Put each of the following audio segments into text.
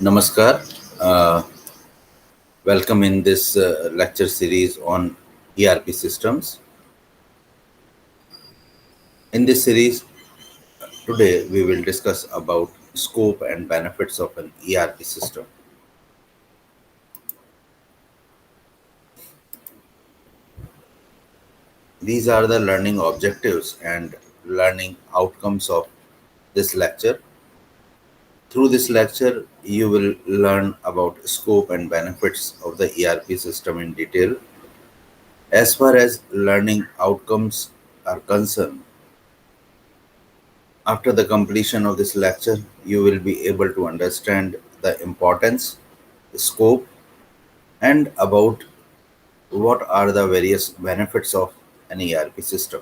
Namaskar. Uh, Welcome in this lecture series on ERP systems. In this series, today we will discuss about scope and benefits of an ERP system. These are the learning objectives and learning outcomes of this lecture. Through this lecture, you will learn about scope and benefits of the ERP system in detail. As far as learning outcomes are concerned, after the completion of this lecture, you will be able to understand the importance, scope, and about what are the various benefits of an ERP system.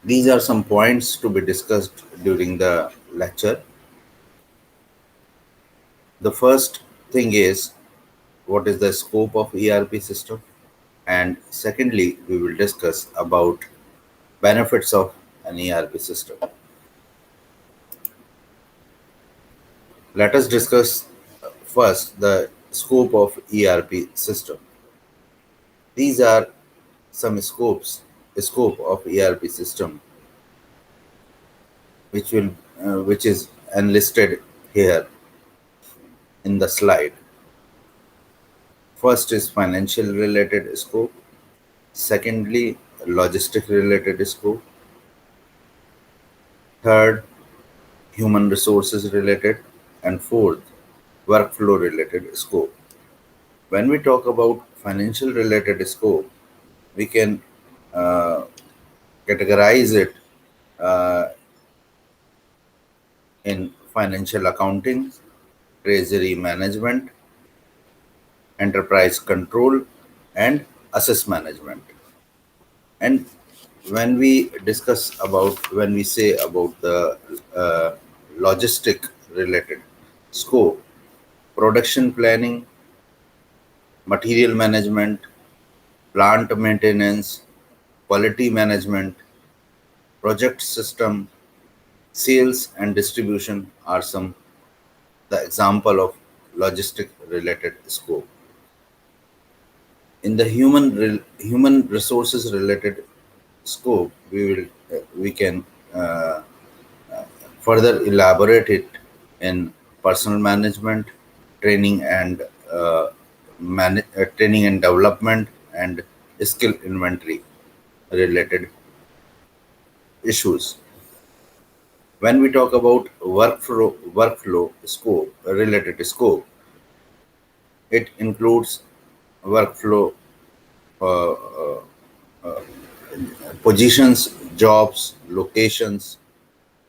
These are some points to be discussed during the lecture. The first thing is what is the scope of ERP system, and secondly, we will discuss about benefits of an ERP system. Let us discuss first the scope of ERP system. These are some scope of ERP system which is enlisted here in the slide. First is financial related scope, secondly logistic related scope, third human resources related, and fourth workflow related scope. When we talk about financial related scope, we can uh, categorize it uh, in financial accounting, treasury management, enterprise control, and assess management. And when we say about the uh, logistic related scope, production planning, material management, plant maintenance, quality management, project system, sales and distribution are some the example of logistic related scope. In the human resources related scope, we can uh, further elaborate it in personal management, training and training and development, and skill inventory related issues. When we talk about workflow scope related scope, it includes workflow uh, uh, positions, jobs, locations,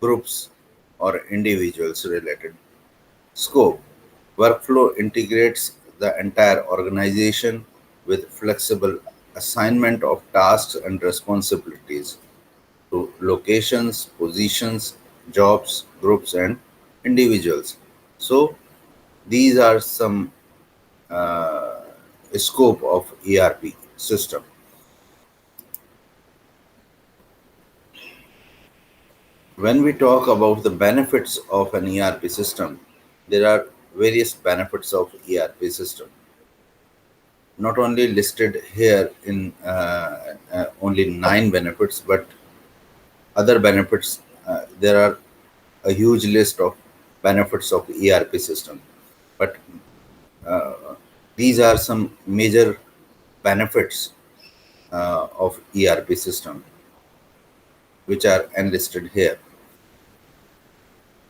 groups, or individuals related scope. Workflow integrates the entire organization with flexible assignment of tasks and responsibilities to locations, positions, jobs, groups, and individuals. So these are some uh, scope of ERP system. When we talk about the benefits of an ERP system, there are various benefits of ERP system. Not only listed here in only 9 benefits, but other benefits. There are a huge list of benefits of ERP system, but these are some major benefits of ERP system which are enlisted here.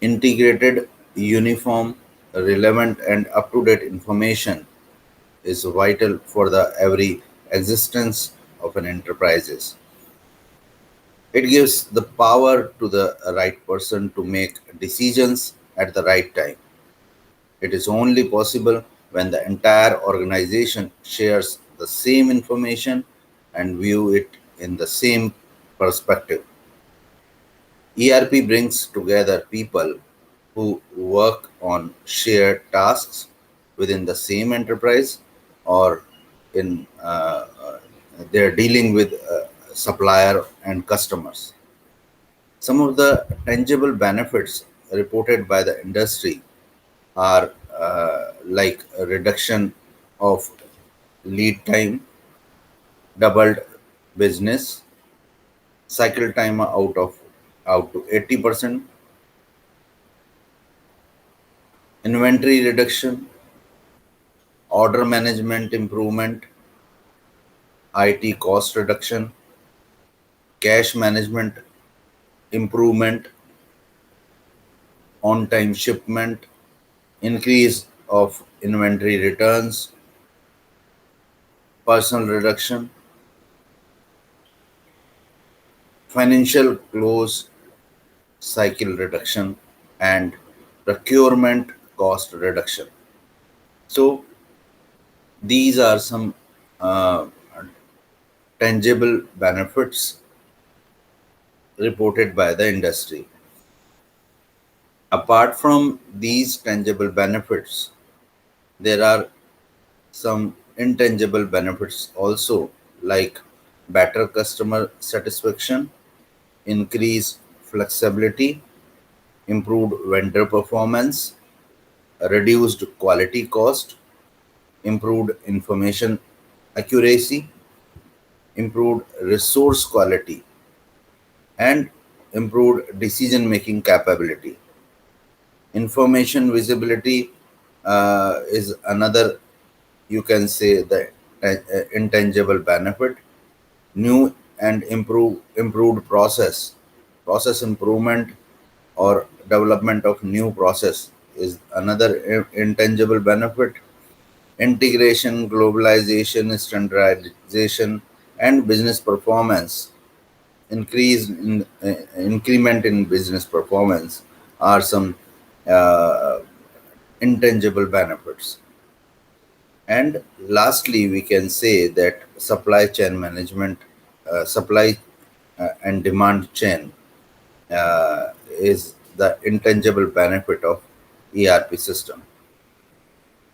Integrated, uniform, relevant, and up-to-date information is vital for the every existence of an enterprises. It gives the power to the right person to make decisions at the right time. It is only possible when the entire organization shares the same information and view it in the same perspective. ERP brings together people who work on shared tasks within the same enterprise, or in they're dealing with supplier and customers. Some of the tangible benefits reported by the industry are like a reduction of lead time, doubled business cycle time out to 80%, inventory reduction, order management improvement, IT cost reduction, cash management improvement, on time shipment, increase of inventory returns, personal reduction, financial close cycle reduction, and procurement cost reduction. So, these are some uh, tangible benefits reported by the industry. Apart from these tangible benefits, there are some intangible benefits also, like better customer satisfaction, increased flexibility, improved vendor performance, reduced quality cost, improved information accuracy, improved resource quality, and improved decision making capability. Information visibility is another, you can say, the intangible benefit. New and improved process improvement or development of new process is another intangible benefit. Integration, globalization, standardization, and business performance increment in business performance are some uh, intangible benefits. And lastly, we can say that supply chain management, supply and demand chain is the intangible benefit of ERP system.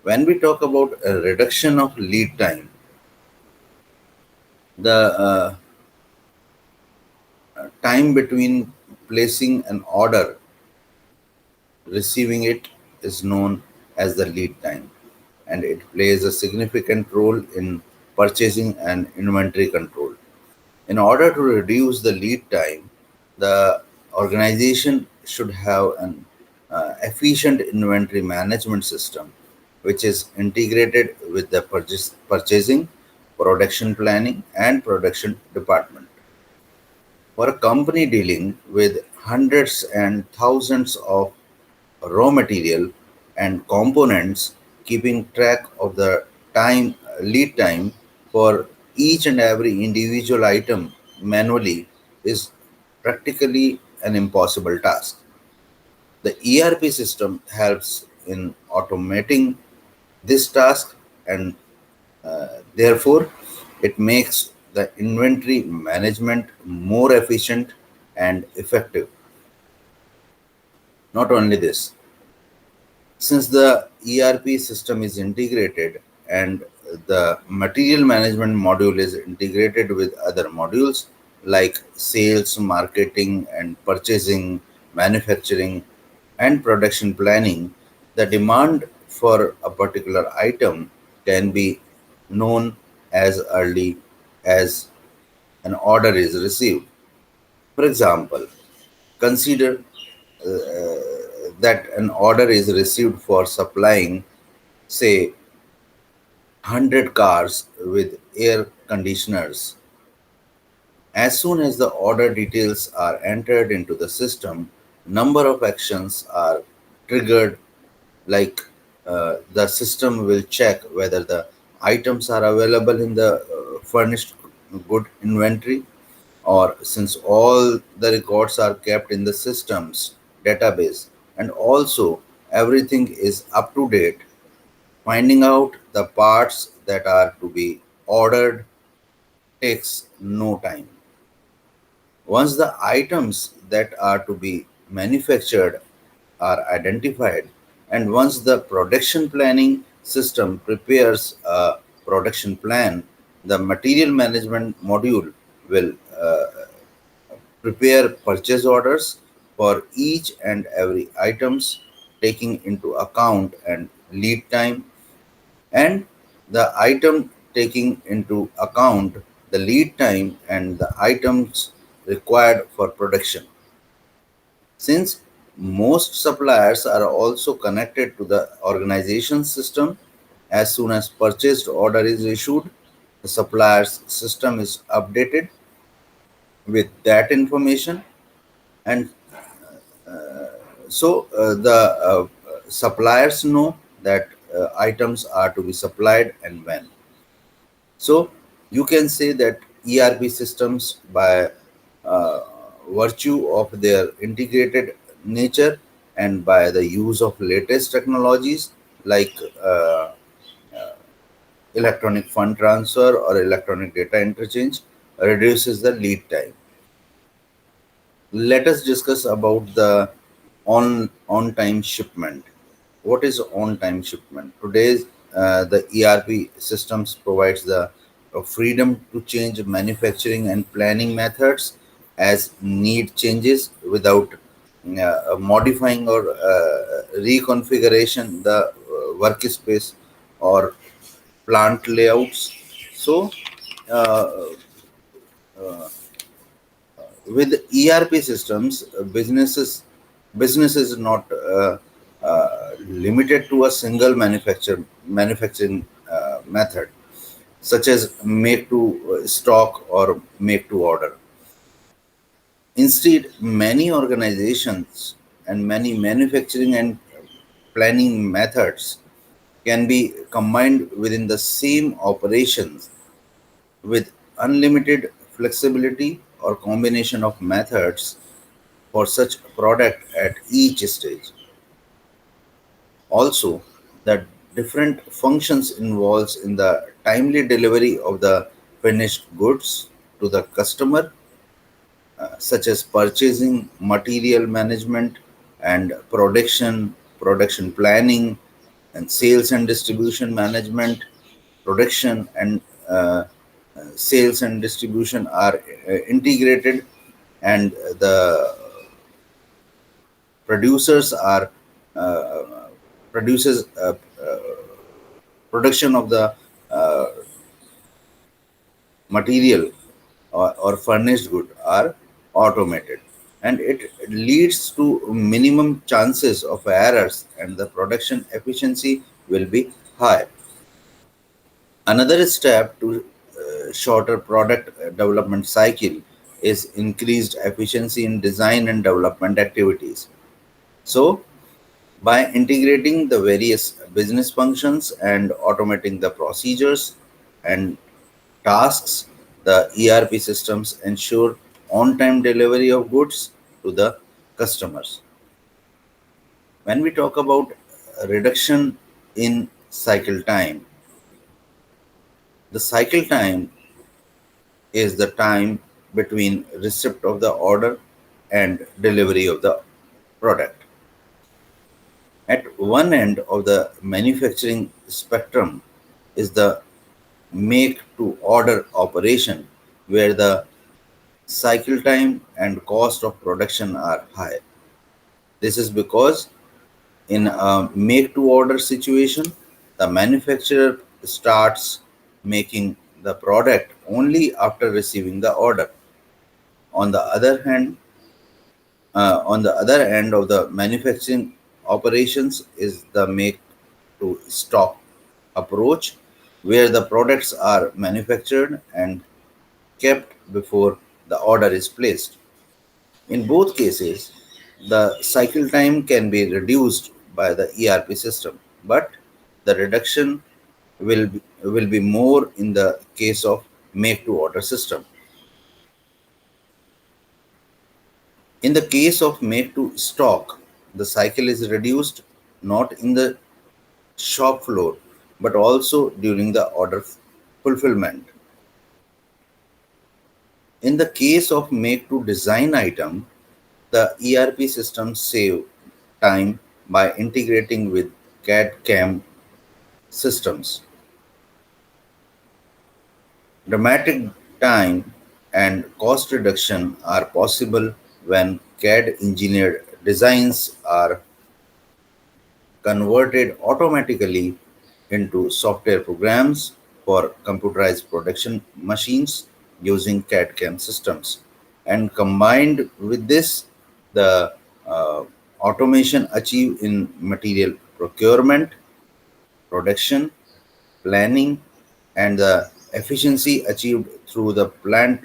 When we talk about a reduction of lead time, the time between placing an order, receiving it, is known as the lead time, and it plays a significant role in purchasing and inventory control. In order to reduce the lead time, the organization should have an efficient inventory management system, which is integrated with the purchasing, production planning, and production department. For a company dealing with hundreds and thousands of raw material and components, keeping track of the time lead time for each and every individual item manually is practically an impossible task. The ERP system helps in automating this task, and therefore it makes the inventory management more efficient and effective. Not only this, since the ERP system is integrated and the material management module is integrated with other modules like sales, marketing, and purchasing, manufacturing, and production planning, the demand for a particular item can be known as early as an order is received. For example, consider that an order is received for supplying, say, 100 cars with air conditioners. As soon as the order details are entered into the system, number of actions are triggered, like the system will check whether the items are available in the furnished good inventory, or since all the records are kept in the system's database and also everything is up to date, finding out the parts that are to be ordered takes no time. Once the items that are to be manufactured are identified, and once the production planning system prepares a production plan, the material management module will prepare purchase orders for each and every items, taking into account and lead time, and the item taking into account the lead time and the items required for production. Since most suppliers are also connected to the organization system, as soon as purchased order is issued, the supplier's system is updated with that information, and the suppliers know that items are to be supplied and when. So you can say that ERP systems, by uh, virtue of their integrated nature and by the use of latest technologies like uh, electronic fund transfer or electronic data interchange, reduces the lead time. Let us discuss about the on time shipment. What is on time shipment? Today's the ERP systems provides the freedom to change manufacturing and planning methods as need changes without modifying or reconfiguration the workspace or plant layouts. So uh, with ERP systems, business is not limited to a single manufacturing method, such as make to stock or make to order. Instead, many organizations and many manufacturing and planning methods can be combined within the same operations with unlimited flexibility or combination of methods for such product at each stage. Also, the different functions involves in the timely delivery of the finished goods to the customer, such as purchasing, material management, and production planning, and sales and distribution management. Production and sales and distribution are integrated, and the producers are produces production of the uh, material or furnished good are automated, and it leads to minimum chances of errors, and the production efficiency will be high. Another step to shorter product development cycle is increased efficiency in design and development activities. So by integrating the various business functions and automating the procedures and tasks, the ERP systems ensure on time delivery of goods to the customers. When we talk about reduction in cycle time, the cycle time is the time between receipt of the order and delivery of the product. At one end of the manufacturing spectrum is the make to order operation, where the cycle time and cost of production are high. This is because in a make to order situation, the manufacturer starts making the product only after receiving the order. On the other hand, on the other end of the manufacturing operations is the make to stock approach, where the products are manufactured and kept before the order is placed. In both cases, the cycle time can be reduced by the ERP system, but the reduction will be more in the case of make to order system. In the case of make to stock, the cycle is reduced not in the shop floor but also during the order fulfillment. In the case of make to design item, the ERP systems save time by integrating with CAD CAM systems. Dramatic time and cost reduction are possible when CAD engineered designs are converted automatically into software programs for computerized production machines using CAD CAM systems. And combined with this, the uh, automation achieved in material procurement, production, planning, and the efficiency achieved through the plant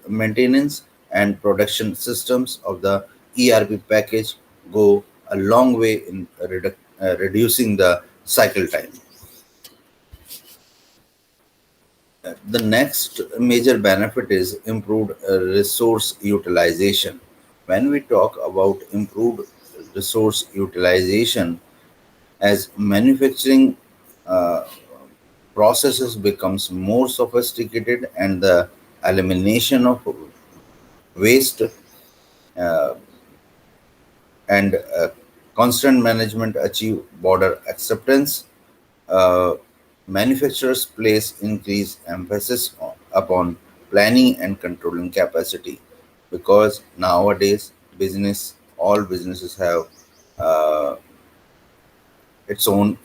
maintenance and production systems of the ERP package go a long way in reducing the cycle time. The next major benefit is improved resource utilization. When we talk about improved resource utilization, as manufacturing uh, processes becomes more sophisticated and the elimination of waste uh, and constant management achieve broader acceptance, uh, manufacturers place increased emphasis upon planning and controlling capacity because nowadays all businesses have uh, its own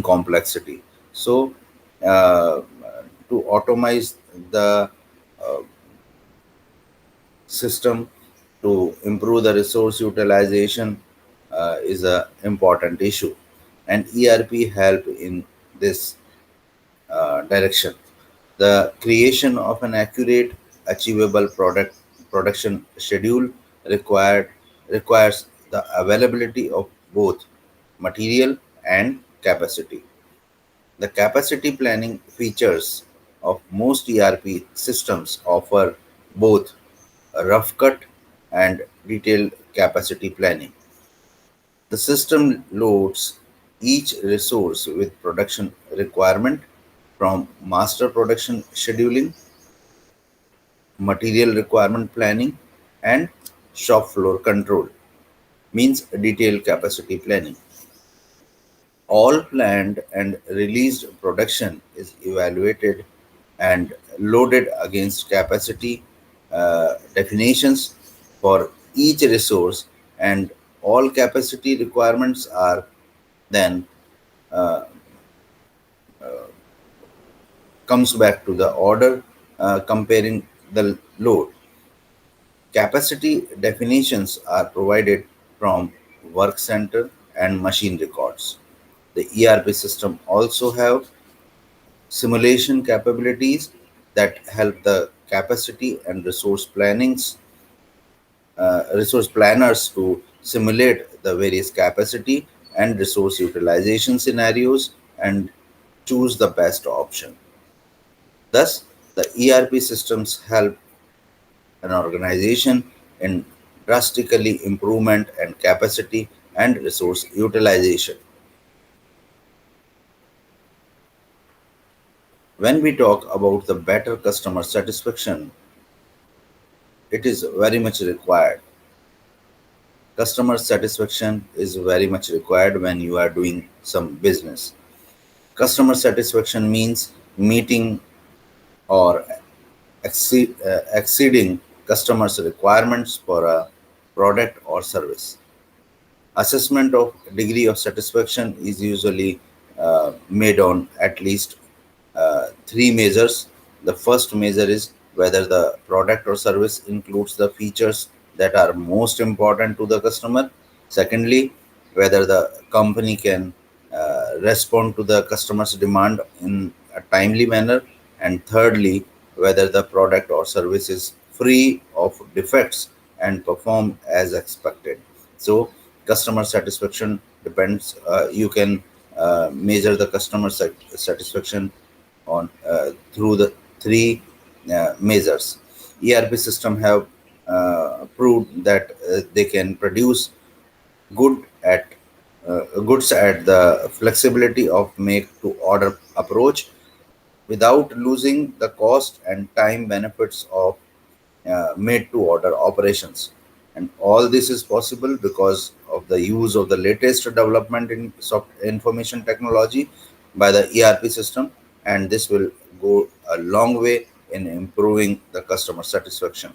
complexity. So, uh, to automate the uh, system to improve the resource utilization is a important issue, and ERP help in this direction. The creation of an accurate, achievable production schedule required requires the availability of both material and capacity. The capacity planning features of most ERP systems offer both a rough cut and detailed capacity planning. The system loads each resource with production requirement from master production scheduling, material requirement planning, and shop floor control, means detailed capacity planning. All planned and released production is evaluated and loaded against capacity definitions for each resource, and all capacity requirements are then uh, comes back to the order comparing the load. Capacity definitions are provided from work center and machine records. The ERP system also have simulation capabilities that help the capacity and resource planners to simulate the various capacity and resource utilization scenarios and choose the best option. Thus, the ERP systems help an organization in drastically improvement and capacity and resource utilization. When we talk about the better customer satisfaction, it is very much required. Customer satisfaction is very much required when you are doing some business. Customer satisfaction means meeting or exceeding customers' requirements for a product or service. Assessment of degree of satisfaction is usually made on at least three measures. The first measure is whether the product or service includes the features that are most important to the customer. Secondly, whether the company can respond to the customer's demand in a timely manner. And thirdly, whether the product or service is free of defects and perform as expected. So, customer satisfaction depends, you can measure the satisfaction on through the three measures. ERP system have proved that they can produce good at goods at the flexibility of make to order approach without losing the cost and time benefits of made to order operations. And all this is possible because of the use of the latest development in information technology by the ERP system, and this will go a long way in improving the customer satisfaction.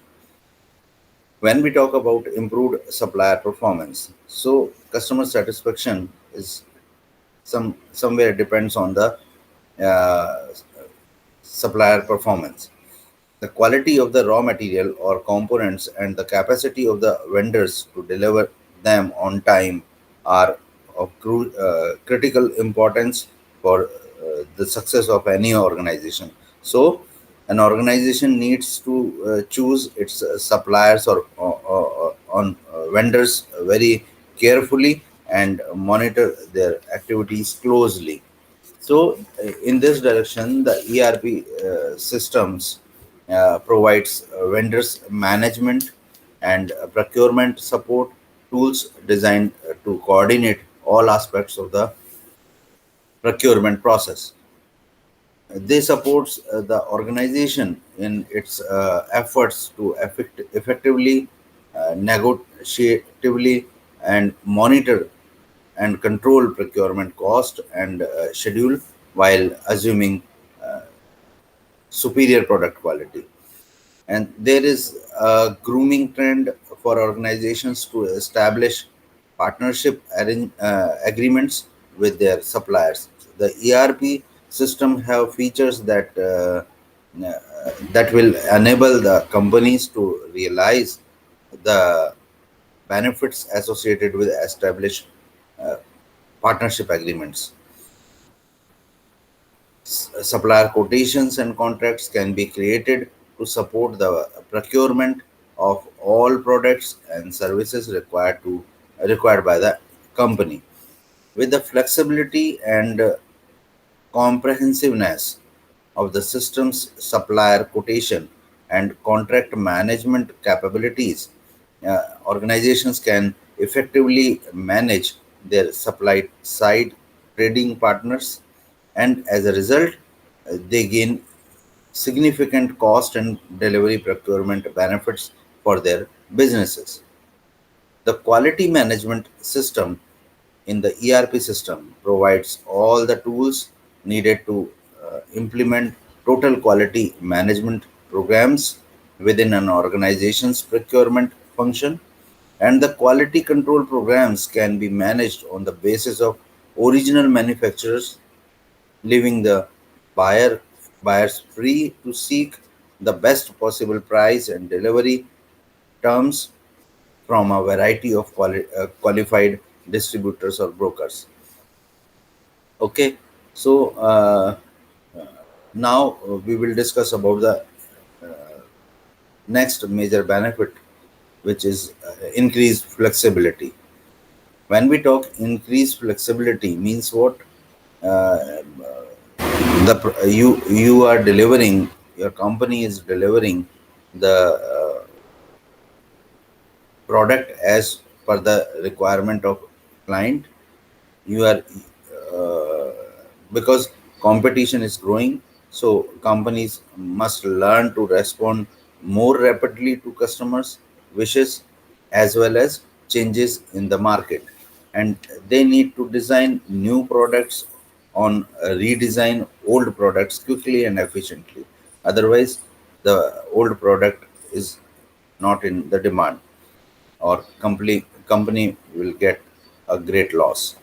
When we talk about improved supplier performance, so customer satisfaction is somewhere depends on the uh, supplier performance. The quality of the raw material or components and the capacity of the vendors to deliver them on time are of critical importance for the success of any organization. So, an organization needs to choose its suppliers or on vendors very carefully and monitor their activities closely. So, in this direction, the ERP systems provides vendors management and procurement support tools designed to coordinate all aspects of the procurement process. They supports the organization in its efforts to effectively, negotiatively, and monitor and control procurement cost and schedule while assuming superior product quality. And there is a grooming trend for organizations to establish partnership agreements with their suppliers. The ERP system have features that will enable the companies to realize the benefits associated with established uh, partnership agreements. Supplier quotations and contracts can be created to support the procurement of all products and services required by the company. With the flexibility and comprehensiveness of the system's supplier quotation and contract management capabilities, organizations can effectively manage their supply side trading partners, and as a result, they gain significant cost and delivery procurement benefits for their businesses. The quality management system in the ERP system provides all the tools needed to implement total quality management programs within an organization's procurement function, and the quality control programs can be managed on the basis of original manufacturers, leaving the buyer buyers free to seek the best possible price and delivery terms from a variety of qualified distributors or brokers. Okay, so now we will discuss about the next major benefit, which is increased flexibility. When we talk increased flexibility, means what? Uh, you are delivering, your company is delivering the product as per the requirement of client. You are uh, because competition is growing, so companies must learn to respond more rapidly to customers wishes as well as changes in the market, and they need to design new products on redesign old products quickly and efficiently. Otherwise, the old product is not in the demand, or company will get a great loss.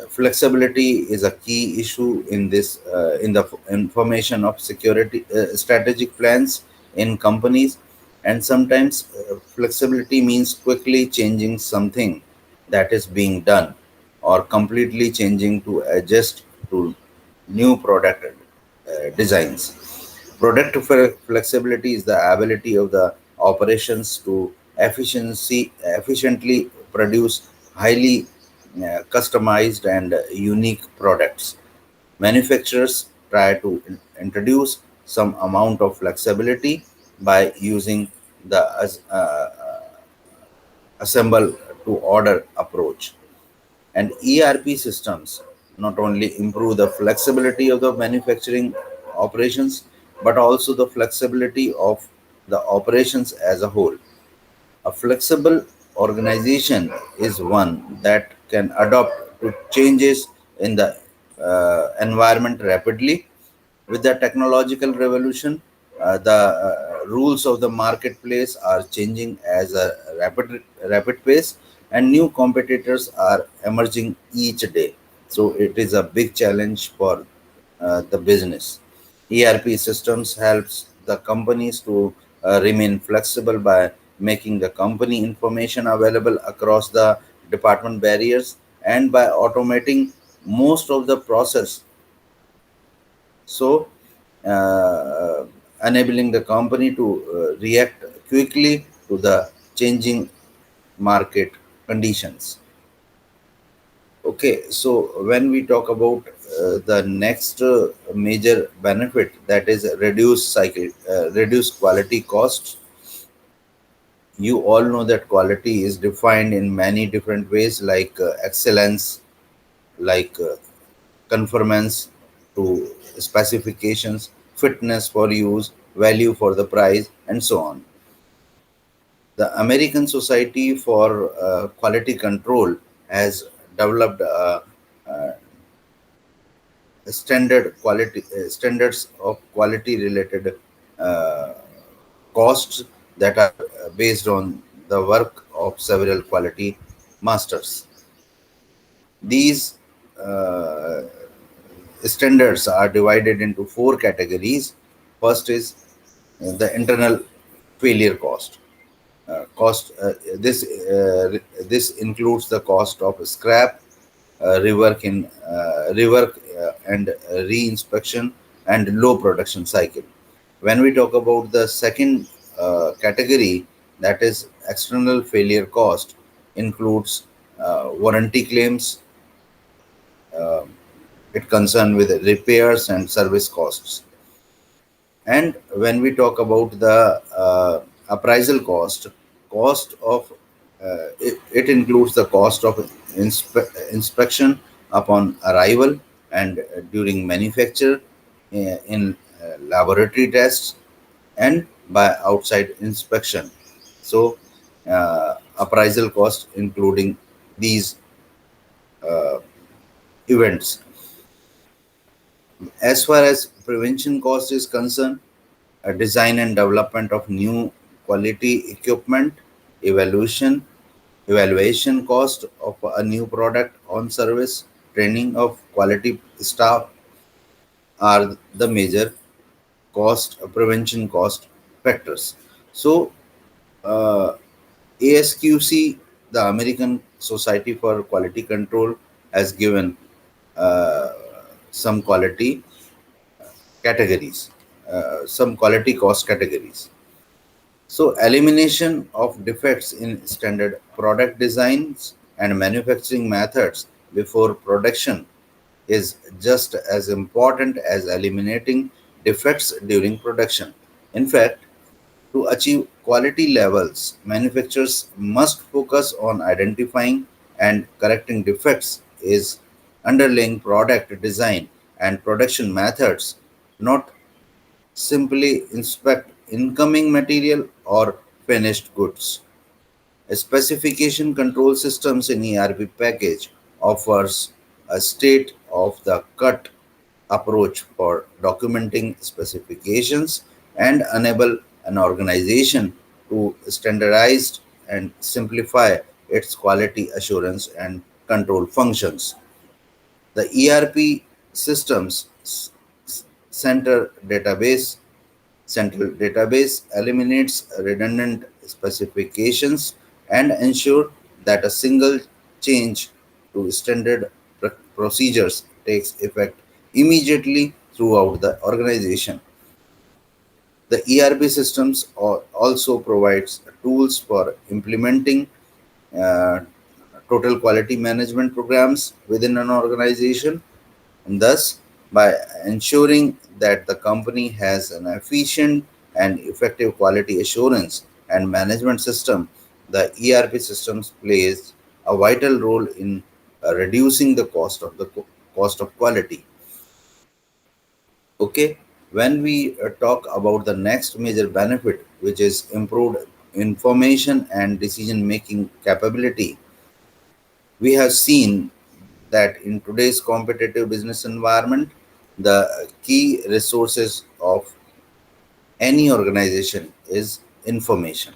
Flexibility is a key issue in this in the information of security strategic plans in companies, and sometimes flexibility means quickly changing something that is being done or completely changing to adjust to new product designs. Product flexibility is the ability of the operations to efficiently produce highly customized and unique products. Manufacturers try to introduce some amount of flexibility by using the assemble to order approach. And ERP systems not only improve the flexibility of the manufacturing operations, but also the flexibility of the operations as a whole. A flexible organization is one that can adapt to changes in the environment rapidly, With the technological revolution, the rules of the marketplace are changing as a rapid pace, and new competitors are emerging each day. So it is a big challenge for the business. ERP systems helps the companies to remain flexible by making the company information available across the department barriers, and by automating most of the process, so uh, enabling the company to react quickly to the changing market conditions. Okay, so when we talk about the next major benefit, that is reduced quality costs. You all know that quality is defined in many different ways, like excellence, like conformance to specifications, fitness for use, value for the price, and so on. The American Society for Quality Control has developed uh, standards of quality related uh, costs that are based on the work of several quality masters. These uh, standards are divided into four categories. First is the internal failure cost. Cost this includes the cost of scrap, rework and re-inspection, and low production cycle. When we talk about the second category, that is external failure cost, includes warranty claims. um it concern with repairs and service costs. And when we talk about the appraisal cost of it includes the cost of inspection upon arrival, and during manufacture, in laboratory tests, and by outside inspection. So, appraisal cost including these uh, events. As far as prevention cost is concerned, a design and development of new quality equipment, evaluation, evaluation cost of a new product on service, training of quality staff are the major cost prevention cost factors. So, uh, ASQC, the American Society for Quality Control, has given uh, some quality categories, some quality cost categories. So, elimination of defects in standard product designs and manufacturing methods before production is just as important as eliminating defects during production. In fact, to achieve quality levels, manufacturers must focus on identifying and correcting defects is underlying product design and production methods, not simply inspect incoming material or finished goods. A specification control systems in ERP package offers a state of the cut approach for documenting specifications and enable an organization to standardize and simplify its quality assurance and control functions. The ERP systems center database central database eliminates redundant specifications and ensure that a single change to standard procedures takes effect immediately throughout the organization. The ERP systems also provides tools for implementing uh, total quality management programs within an organization, and thus, by ensuring that the company has an efficient and effective quality assurance and management system, the ERP systems plays a vital role in reducing the cost of quality. Okay, when we talk about the next major benefit, which is improved information and decision making capability, we have seen that in today's competitive business environment, The key resources of any organization is information.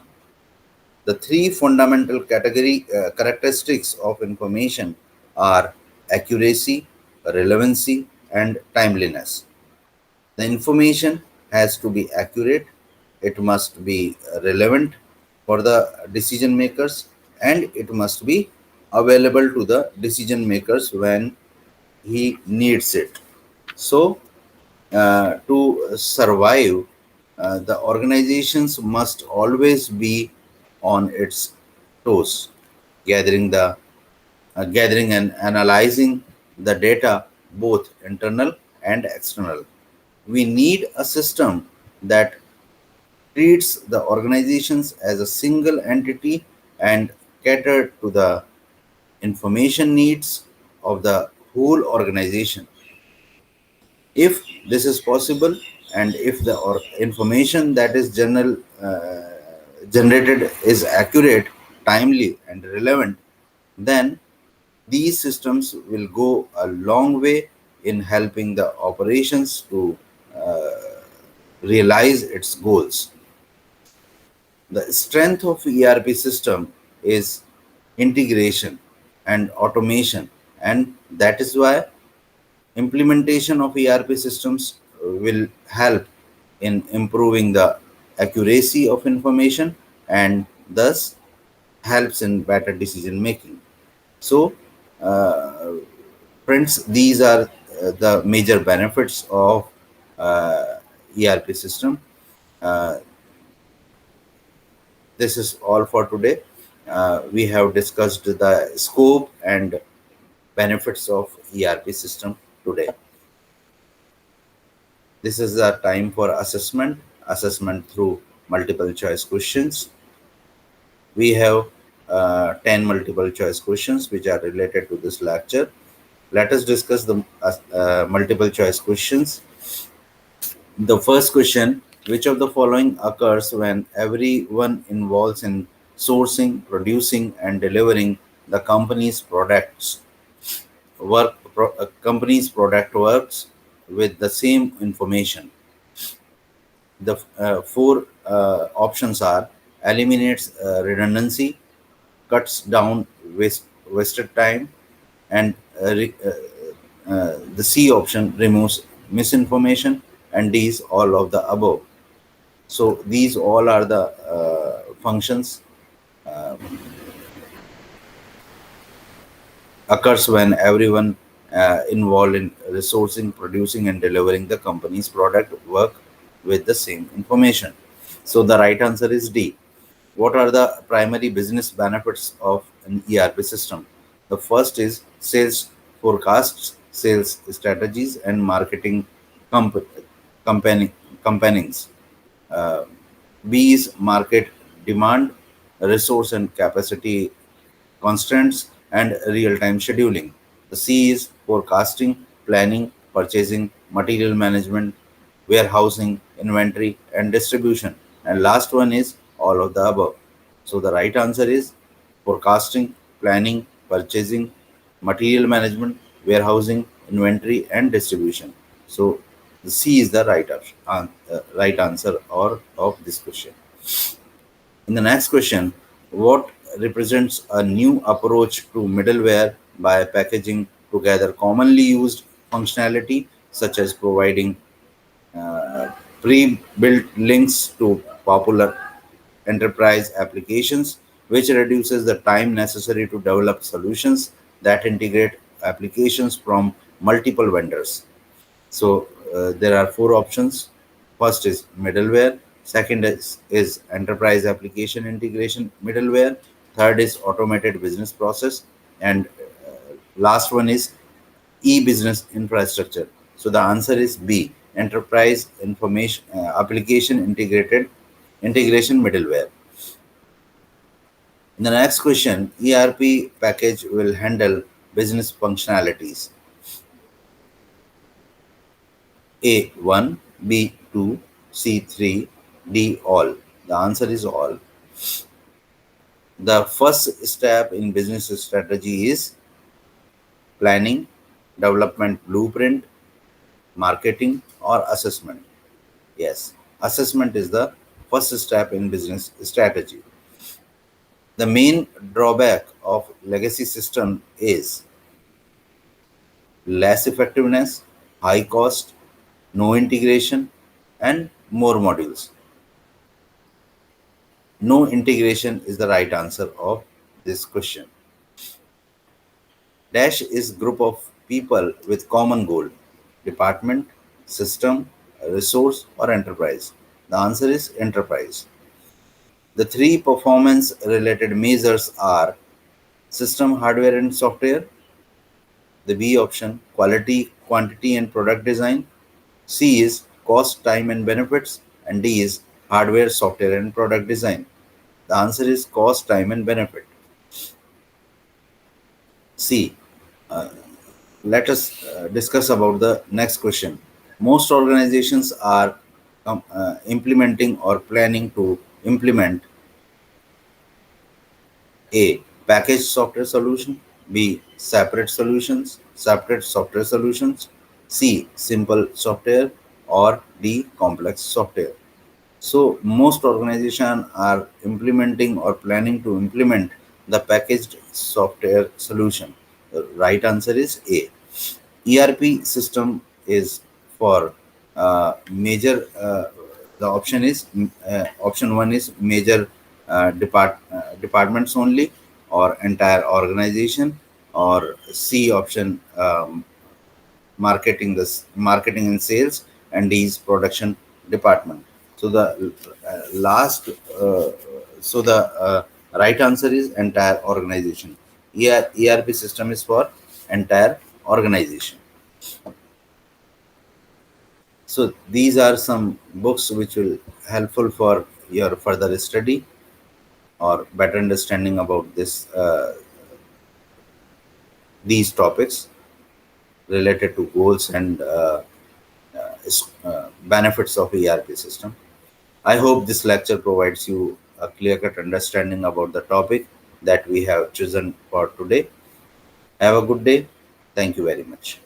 The three fundamental characteristics of information are accuracy, relevancy, and timeliness. The information has to be accurate, it must be relevant for the decision makers, and it must be available to the decision makers when he needs it. So, to survive, the organizations must always be on its toes, gathering the gathering and analyzing the data, both internal and external. We need a system that treats the organizations as a single entity and cater to the information needs of the whole organization. If this is possible, and if the information that is generated is accurate, timely, and relevant, then these systems will go a long way in helping the operations to realize its goals. The strength of ERP system is integration and automation, and that is why implementation of ERP systems will help in improving the accuracy of information and thus helps in better decision making. So, uh, friends, these are the major benefits of ERP system. Uh, this is all for today. We have discussed the scope and benefits of ERP system today. This is the time for assessment through multiple choice questions. We have 10 multiple choice questions which are related to this lecture. Let us discuss the multiple choice questions. The first question: which of the following occurs when everyone involved in sourcing, producing, and delivering the company's products company's product works with the same information? The four options are: eliminates redundancy, cuts down wasted time, and the C option removes misinformation, and D is all of the above. So these all are the functions uh, occurs when everyone involved in resourcing, producing, and delivering the company's product work with the same information. So the right answer is D. What are the primary business benefits of an ERP system? The first is sales forecasts, sales strategies, and marketing comp- company companions. Uh, B is market demand, resource and capacity constraints, and real-time scheduling. The C is forecasting, planning, purchasing, material management, warehousing, inventory, and distribution. And last one is all of the above. So the right answer is forecasting, planning, purchasing, material management, warehousing, inventory, and distribution. So the C is the right answer or of this question. In the next question, what represents a new approach to middleware by packaging together commonly used functionality such as providing uh, pre-built links to popular enterprise applications, which reduces the time necessary to develop solutions that integrate applications from multiple vendors. So there are four options. First is middleware. Second is enterprise application integration middleware. Third is automated business process. And last one is e-business infrastructure. So the answer is B, enterprise information application integration middleware. In the next question, ERP package will handle business functionalities. A 1, B 2, C 3, D all. The answer is all. The first step in business strategy is planning, development blueprint, marketing, or assessment? Yes, assessment is the first step in business strategy. The main drawback of legacy system is less effectiveness, high cost, no integration, and more modules. No integration is the right answer of this question. Dash is group of people with common goal, department, system, resource, or enterprise. The answer is enterprise. The three performance related measures are system hardware and software, the B option quality, quantity, and product design, C is cost, time, and benefits, and D is hardware, software, and product design. The answer is cost, time, and benefit. C. Uh, Let us discuss about the next question. Most organizations are implementing or planning to implement A. Packaged software solution. B. Separate software solutions. C. Simple software. Or D. Complex software. So most organizations are implementing or planning to implement the packaged software solution. The right answer is A. ERP system is for major. The option is option one is major departments only, or entire organization, or C option marketing and sales, and D is production department. So the last so the right answer is entire organization. ERP system is for entire organization. So these are some books which will helpful for your further study or better understanding about this these topics related to goals and benefits of ERP system. I hope this lecture provides you a clear-cut understanding about the topic that we have chosen for today. Have a good day. Thank you very much.